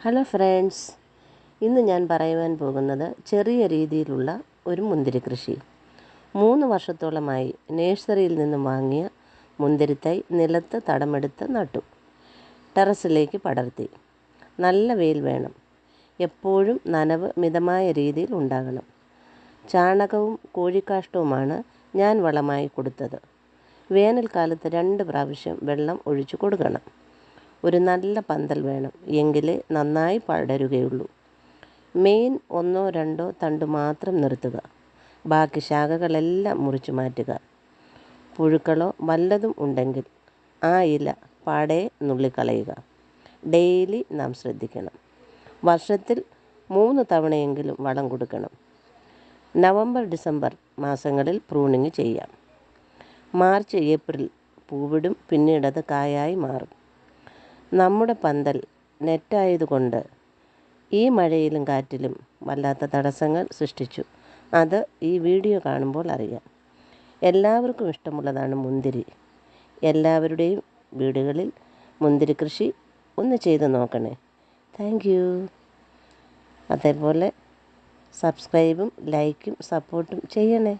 Hello friends, ഇന്ന് ഞാൻ പറയുവാൻ പോകുന്നത് ചെറിയ രീതിയിലുള്ള ഒരു മുന്തിരി കൃഷി. 3 വർഷത്തോളമായി നഴ്സറിയിൽ നിന്നും വാങ്ങിയ മുന്തിരിത്തൈ നിലത്ത് തടമെടുത്ത് നട്ടു. ടെറസിലേക്ക് പടർത്തി. നല്ല വെയിൽ വേണം. എപ്പോഴും നനവ് മിതമായ രീതിയിൽ ഉണ്ടാകണം. ചാണകവും കോഴിക്കാഷ്ടവുമാണ് ഞാൻ വളമായി കൊടുത്തത്. വേനൽക്കാലത്ത് 2 പ്രാവശ്യം വെള്ളം ഒഴിച്ചു കൊടുക്കണം. ഒരു നല്ല പന്തൽ വേണം, എങ്കിലേ നന്നായി പടരുകയുള്ളൂ. മെയിൻ 1-2 തണ്ട് മാത്രം നിർത്തുക. ബാക്കി ശാഖകളെല്ലാം മുറിച്ചു മാറ്റുക. പുഴുക്കളോ വല്ലതും ഉണ്ടെങ്കിൽ ആ ഇല പാടെ നുള്ളിക്കളയുക. ഡെയിലി നാം ശ്രദ്ധിക്കണം. വർഷത്തിൽ 3 തവണയെങ്കിലും വളം കൊടുക്കണം. നവംബർ-ഡിസംബർ മാസങ്ങളിൽ പ്രൂണിങ് ചെയ്യാം. മാർച്ച്-ഏപ്രിൽ പൂവിടും, പിന്നീടത് കായായി മാറും. നമ്മുടെ പന്തൽ നെറ്റായതുകൊണ്ട് ഈ മഴയിലും കാറ്റിലും വല്ലാത്ത തടസ്സങ്ങൾ സൃഷ്ടിച്ചു. അത് ഈ വീഡിയോ കാണുമ്പോൾ അറിയാം. എല്ലാവർക്കും ഇഷ്ടമുള്ളതാണ് മുന്തിരി. എല്ലാവരുടെയും വീടുകളിൽ മുന്തിരി കൃഷി ഒന്ന് ചെയ്ത് നോക്കണേ. Thank you. അതേപോലെ സബ്സ്ക്രൈബും ലൈക്കും സപ്പോർട്ടും ചെയ്യണേ.